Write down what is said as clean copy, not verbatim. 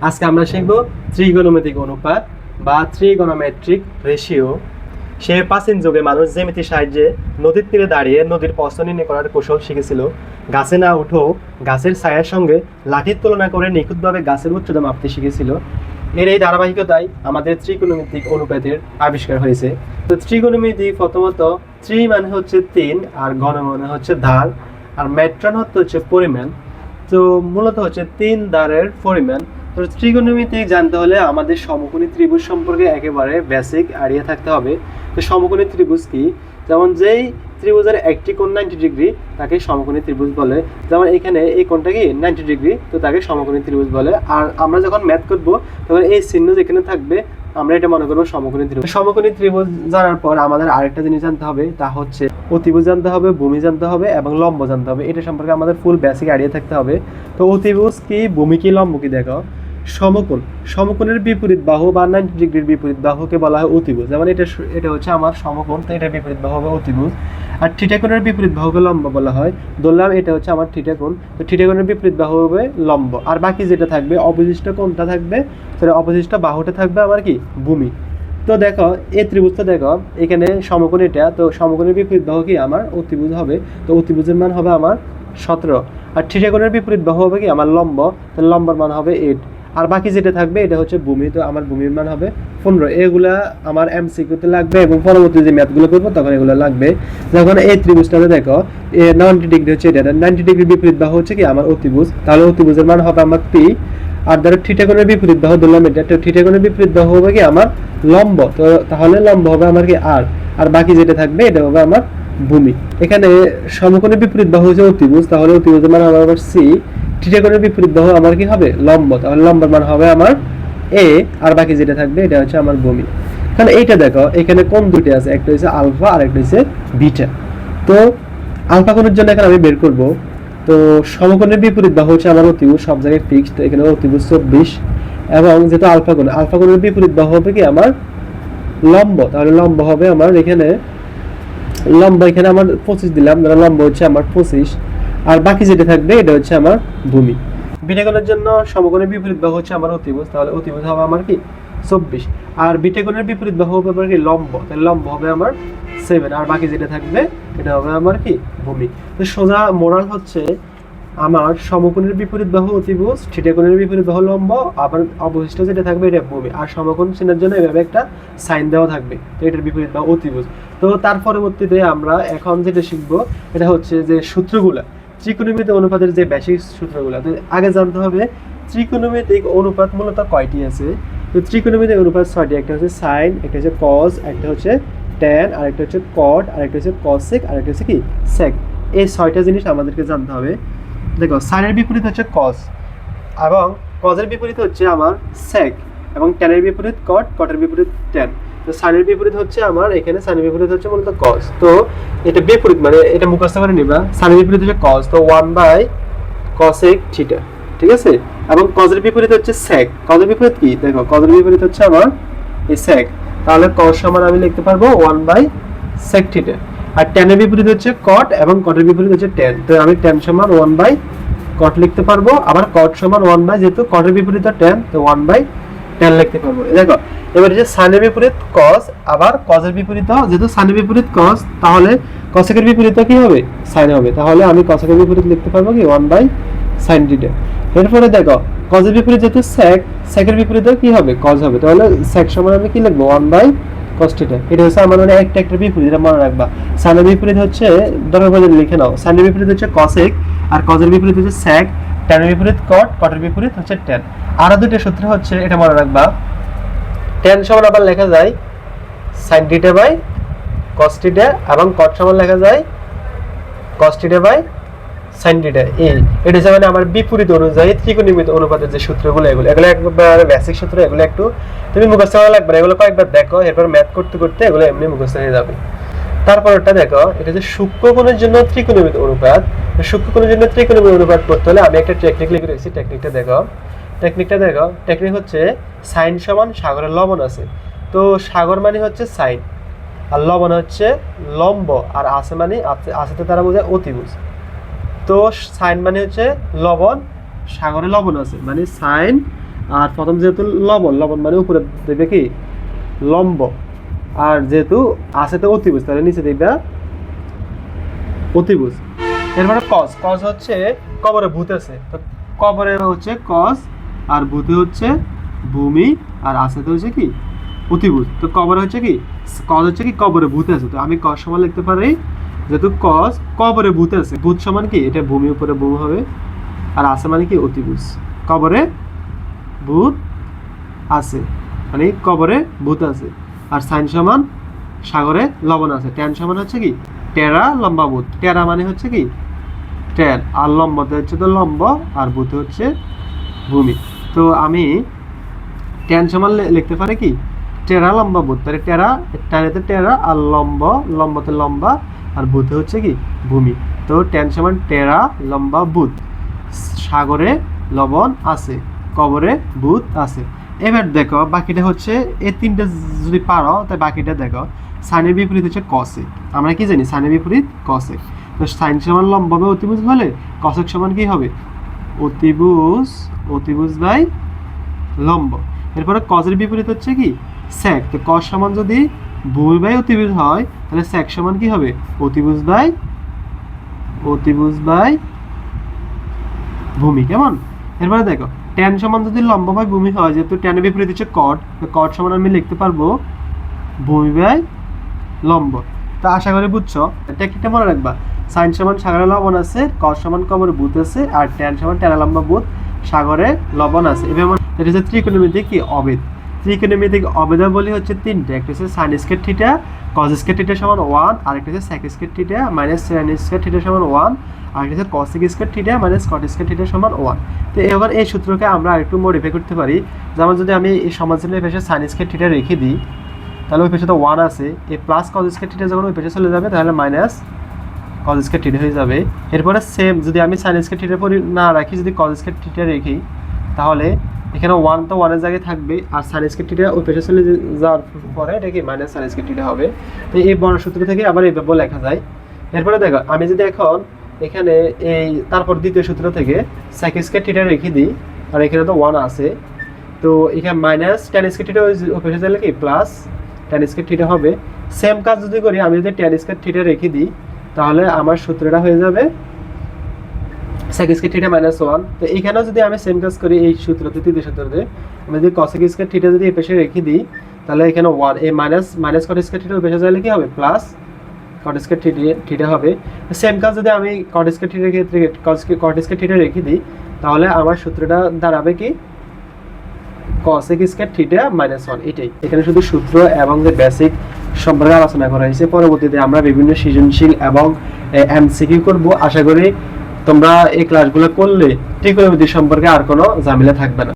আজকে আমরা শিখব ত্রিগোণমিতিক অনুপাত বা ত্রিগোণমেট্রিক রেশিও। সে প্রাচীন যুগে মানুষ জ্যামিতির সাহায্যে নদীর তীরে দাঁড়িয়ে নদীর প্রস্থ নির্ণয় করার কৌশল শিখেছিল। গাছে না উঠেও গাছের ছায়ার সঙ্গে লাঠির তুলনা করে নিখুঁতভাবে গাছের উচ্চতা মাপতে শিখেছিল। এর এই ধারাবাহিকতায় আমাদের ত্রিগোণমিতিক অনুপাতের আবিষ্কার হয়েছে। তো ত্রিগোণমিতিক প্রথমত ত্রি মানে হচ্ছে ৩ আর গণ মানে হচ্ছে ধার আর মেট্রন হচ্ছে পরিমাণ। তো মূলত হচ্ছে ৩ ধারের পরিমাণ। তো ত্রিগোণমিতি জানতে হলে আমাদের সমকোণী ত্রিভুজ সম্পর্কে একেবারে বেসিক আইডিয়া থাকতে হবে। তো সমকোণী ত্রিভুজ কি? যেমন যেই ত্রিভুজের একটি কোণ 90 ডিগ্রি তাকে সমকোণী ত্রিভুজ বলে। যেমন এখানে এই কোণটা কি 90 ডিগ্রি, তো তাকে সমকোণী ত্রিভুজ বলে। আর আমরা যখন ম্যাথ করব তখন এই চিহ্ন যেখানে থাকবে আমরা এটা মনে করবো সমকোণী ত্রিভুজ। সমকোণী ত্রিভুজ জানার পর আমাদের আরেকটা জিনিস জানতে হবে, তা হচ্ছে অতিভুজ জানতে হবে, ভূমি জানতে হবে এবং লম্ব জানতে হবে। এটা সম্পর্কে আমাদের ফুল বেসিক আইডিয়া থাকতে হবে। তো অতিভুজ কি, ভূমি কি, লম্ব কি দেখো। সমকোণ, সমকোণের বিপরীত বাহু বা 90 ডিগ্রির বিপরীত বাহুকে বলা হয় অতিভুজ। যেমন এটা হচ্ছে আমার সমকোণ, তো এটার বিপরীত বাহু হবে অতিভুজ। আর থিটা কোণের বিপরীত বাহুকে লম্ব বলা হয়। ধরলাম এটা হচ্ছে আমার থিটা কোণ, তো থিটা কোণের বিপরীত বাহু হবে লম্ব। আর বাকি যেটা থাকবে অবশিষ্ট কোণটা থাকবে, সেটা অবশিষ্ট বাহুটা থাকবে আমার কি ভূমি। তো দেখো এই ত্রিভুজটা দেখো, এখানে সমকোণ এটা, তো সমকোণের বিপরীত বাহু কি আমার অতিভুজ হবে। তো অতিভুজের মান হবে আমার 17। আর থিটা কোণের বিপরীত বাহু হবে কি আমার লম্ব, তো লম্বর মান হবে 8। আর বাকি যেটা থাকবে এটা হচ্ছে ভূমি, তো আমার ভূমির মান হবে 15। এগুলা আমার এমসিকিউতে লাগবে এবং পরবর্তী যে ম্যাথগুলো করবো তখন এগুলো লাগবে। যখন এই ত্রিভুজটাতে দেখো 90 ডিগ্রি হচ্ছে এটা, 90 ডিগ্রির বিপরীত বাহু হচ্ছে কি আমার অতিভুজ, তাহলে অতিভুজের মান হবে আমার পি। আর ধরো থিটা কোণের বিপরীত বাহু ধরলাম এটা, তো থিটা কোণের বিপরীত বাহু হবে কি আমার লম্ব, তো তাহলে লম্ব হবে আমার কি আর। আর বাকি যেটা থাকবে এটা হবে আমার ভূমি। এখানে সমকোণের বিপরীত বাহু হচ্ছে অতিভুজ, তাহলে অতিভুজের মান হবে আমার সি। থিটা কোণের বিপরীত বাহু আমার কি হবে লম্ব, তাহলে লম্বের মান হবে আমার এ। আর বাকি যেটা থাকবে এটা হচ্ছে আমার ভূমি। কারণ এইটা দেখো এখানে কোণ দুটি আছে, একটা হচ্ছে আলফা আর একটা হচ্ছে বিটা। তো আলফা কোণের জন্য এখানে আমি বের করব। তো সমকোণের বিপরীত বাহু হচ্ছে আমার অতিভুজ, সব জায়গায় ফিক্সড, তো এখানে অতিভুজ 24। এবং যেহেতু আলফা কোণের বিপরীত বাহু হবে কি আমার লম্ব, তাহলে লম্ব হবে আমার এখানে লম্ব, এখানে আমার 25 দিলাম, লম্ব হচ্ছে আমার 25। আর বাকি যেটা থাকবে এটা হচ্ছে আমার ভূমি। বিটা কোণের জন্য সমকোণের বিপরীত বাহু হচ্ছে আমার অতিভুজ, তাহলে অতিভুজ হবে আমার কি 24। আর বিটা কোণের বিপরীত বাহু হবে আমার কি লম্ব, তাহলে লম্ব হবে আমার 7। আর বাকি যেটা থাকবে এটা হবে আমার কি ভূমি। তো সোজা মোরাল হচ্ছে আমার সমকোণের বিপরীত বাহু অতিভুজ, থিটা কোণের বিপরীত বাহু লম্ব, আবার অবশিষ্ট যেটা থাকবে এটা ভূমি। আর সমকোণ চিহ্নের জন্য এভাবে একটা সাইন দেওয়া থাকবে, তো এটার বিপরীত বাহু অতিভুজ। তো তার পরবর্তীতে আমরা এখন যেটা শিখবো এটা হচ্ছে যে সূত্রগুলা, ত্রিকোণমিতিক অনুপাতের যে বেসিক সূত্রগুলা। তো আগে জানতে হবে ত্রিকোণমিতিক অনুপাত মূলত কয়টি আছে। তো ত্রিকোণমিতিক অনুপাত 6টি। একটা হচ্ছে সাইন, একটা হচ্ছে কজ, একটা হচ্ছে ট্যান, আর একটা হচ্ছে কট, আর একটা হচ্ছে কসেক, আর একটা হচ্ছে কি সেক। এই 6টা জিনিস আমাদেরকে জানতে হবে। দেখো সাইনের বিপরীত হচ্ছে কস, এবং কজের বিপরীত হচ্ছে আমার সেক, এবং ট্যানের বিপরীত কট, কটের বিপরীত ট্যান। তো সাইনের বিপরীত হচ্ছে আমার এখানে সাইনের বিপরীত হচ্ছে মূলত কস। তো এটা বিপরীত মানে এটা মুখস্থ করে নিবা, সাইনের বিপরীত হচ্ছে কস, তো 1/cosec থিটা, ঠিক আছে। এবং কজের বিপরীত হচ্ছে সেক। কজের বিপরীত কি দেখো, কজের বিপরীত হচ্ছে আমার এই সেক, তাহলে কস সমান আমি লিখতে পারবো 1/sec থিটা। আর ট্যানের বিপরীত হচ্ছে কট এবং কটের বিপরীত হচ্ছে ট্যান, তো আমি ট্যান সমান 1/cot লিখতে পারবো। আবার কট সমান 1/, যেহেতু কটের বিপরীত ট্যান, তো 1/tan লিখতে পারবো। দেখো এবার যে সাইনের বিপরীত cos, আবার cos-এর বিপরীত, যেহেতু সাইনের বিপরীত cos, তাহলে cosec-এর বিপরীত কি হবে sin হবে, তাহলে আমি cosec-এর বিপরীত লিখতে পারবো কি 1/sin থিটা। এরপরে দেখো cos-এর বিপরীত যেহেতু sec, sec-এর বিপরীত কি হবে cos হবে, তাহলে sec সমান আমি কি লিখবো 1/cos থিটা। এটা হচ্ছে আমার মানে একটা বিপরীত, এটা মনে রাখবা। সাইনের বিপরীত হচ্ছে দরকার পড়লে লিখে নাও, সাইনের বিপরীত হচ্ছে cosec, আর cos-এর বিপরীত হচ্ছে sec, tan-এর বিপরীত cot, cot-এর বিপরীত হচ্ছে tan। আরো দুটো সূত্র হচ্ছে, এটা মনে রাখবা। tan সমান আবার লেখা যায় sin theta by cos theta, এবং cot সমান লেখা যায় cos theta by sin theta. এটা হচ্ছে মানে আমার বিপরীত অনুযায়ী ত্রিকোণমিতিক অনুপাতের যে সূত্রগুলো, এগুলো একবার বেসিক সূত্র, এগুলো একটু তুমি মুখস্থ করা লাগবে না, এগুলো কয়েকবার দেখো, এরপর ম্যাথ করতে করতে এগুলো এমনি মুখস্থ হয়ে যাবে। তারপরটা দেখো, এটা যে সূক্ষ্মকোণের জন্য ত্রিকোণমিতিক অনুপাত। সূক্ষ্মকোণের জন্য ত্রিকোণমিতিক অনুপাত করতে হলে আমি একটা টেকনিক লিখে রেখেছি, টেকনিকটা দেখো। টেকনিক হচ্ছে সাইন সমান সাগরের লবণ আছে, তো সাগর মানে হচ্ছে সাইন, আর লবণ হচ্ছে লম্ব, আর আছে মানে আছে তারা বোঝায় অতিভুজ। তো সাইন মানে হচ্ছে লবণ, সাগরে লবণ আছে মানে সাইন আর প্রথম যেহেতু লবণ, লবণ মানে উপরে দেবে কি লম্ব, আর যেহেতু আছে তো অতিভুজ, তাহলে নিচে দেখবে অতিভুজ। এরপরে কস, কস হচ্ছে কবরে ভূত আছে, তো কবরে হচ্ছে কস, আর ভূতে হচ্ছে ভূমি, আর আছেতে হচ্ছে কি অতিভুজ। তো কবরে হচ্ছে কি কস হচ্ছে কি কবরে ভূতে আছে, তো আমি কস সমান লিখতে পারি যেহেতু কস কবরে ভূতে আছে, ভূত সমান কি এটা ভূমি উপরে ভূমি হবে, আর আছে মানে কি অতিভুজ। কবরে ভূত আছে মানে কবরে ভূত আছে। আর সাইন সমান সাগরে লবণ আছে। ট্যান সমান হচ্ছে কি টেরা লম্বা ভূত। টেরা মানে হচ্ছে কি ট্যান, আর লম্বতে হচ্ছে তো লম্ব, আর ভূতে হচ্ছে ভূমি। তো আমি ট্যান সমান লিখতে পারি কি টেরা লম্বা ভূত, তাহলে টেরা ট্যানেতে টেরা, আর লম্ব লম্বতে লম্বা, আর ভূতে হচ্ছে কি ভূমি। তো ট্যান সমান টেরা লম্বা ভূত। সাগরে লবণ আছে, কবরে ভূত আছে। এবার দেখো বাকিটা হচ্ছে এই তিনটে যদি পারো তাই বাকিটা দেখো। সাইনের বিপরীত হচ্ছে কসে, আমরা কি জানি সাইনের বিপরীত কসে। তো সাইন সমান লম্ব বা অতিভুজ হলে কসেক সমান কি হবে অতিভুজ, অতিভুজ বাই লম্ব। এরপরে কজের বিপরীত হচ্ছে কি স্যাক, তো কস সমান যদি ভূমি বাই অতিভুজ হয় তাহলে স্যাক সমান কি হবে অতিভুজ বাই ভূমি। কেমন? এরপরে দেখো ট্যান সমান যদি লম্ব বাই ভূমি হয়, যেহেতু ট্যানের বিপরীত হচ্ছে কট, তো কট সমান আমি লিখতে পারবো ভূমি বাই লম্ব। তা আশা করি বুঝছো। টেকনিকটা মনে রাখবা, সাইন সমান সাগরে লবণ আছে, কট সমান কবরে ভূত আছে, আর ট্যান সমান ট্যানা লম্বা ভূত, সাগরে লবণ আছে। এবার এটা হচ্ছে ত্রিকোণমিতিক কি অবেদ। ত্রিকোণমিতিক অবেদাবলী হচ্ছে তিনটে, একটা হচ্ছে sine square theta, cos square theta সমান 1, আর একটা হচ্ছে sec square theta minus sine square theta সমান 1, আর একটা হচ্ছে cosec square theta minus cot square theta সমান 1। তো এবার এই সূত্রকে আমরা আরেকটু মডিফাই করতে পারি। যেমন যদি আমি এই সমান্তরালের পাশে সাইন স্কয়ার থিটা রেখে দিই, তাহলে ওই পাশে তো 1 আছে, এই প্লাস কস স্কয়ার থিটা যখন ওই পাশে চলে যাবে তাহলে মাইনাস কস স্কয়ার থিটা হয়ে যাবে। এরপরে সেম যদি আমি সাইন স্কয়ার থিটা না রাখি, যদি কস স্কয়ার থিটা রেখি, তাহলে এখানে 1 তো 1 এর জায়গায় থাকবে, আর সাইন স্কয়ার থিটা ওই পাশে চলে যাওয়ার পরে এটা কি মাইনাস সাইন স্কয়ার থিটা হবে। তো এই বর্ণ সূত্র থেকে আবার এইভাবে লেখা যায়। এরপরে দেখো আমি যদি এখন এখানে এই তারপর দ্বিতীয় সূত্র থেকে সেক স্কয়ার থিটা রেখে দিই, আর এখানে তো 1 আছে, তো এখানে মাইনাস ট্যান স্কয়ার থিটা ওই পাশে চলে কি প্লাস ট্যান স্কয়ার থিটা হবে। সেম কাজ যদি করি, আমি যদি ট্যান স্কয়ার থিটা রেখে দিই, তাহলে আমার সূত্রটা হয়ে যাবে সেক স্কয়ার থিটা মাইনাস 1। তো এখানেও যদি আমি সেম কাজ করি, এই সূত্রতে তৃতীয় সূত্রতে আমি যদি কসেক স্কয়ার থিটা যদি এই পাশে রেখে দিই, তাহলে এখানে 1 এই মাইনাস কট স্কয়ার থিটা ওই পাশে যাইলে কি হবে প্লাস কট স্কয়ার থিটা হবে। সেম কাজ যদি আমি কট স্কয়ার থিটার ক্ষেত্রে কট স্কয়ার থিটা রেখে দিই, তাহলে আমার সূত্রটা দাঁড়াবে কি কসেক স্কয়ার থিটা মাইনাস 1। এটাই এখানে শুধু সূত্র এবং যে বেসিক সম্পর্কে আলোচনা করা হয়েছে। পরবর্তীতে আমরা বিভিন্ন সৃজনশীল এবং এমসিকিউ করব। আশা করি তোমরা এই ক্লাসগুলো করলে ত্রিকোণমিতি সম্পর্কে আর কোনো ঝামেলা থাকবে না।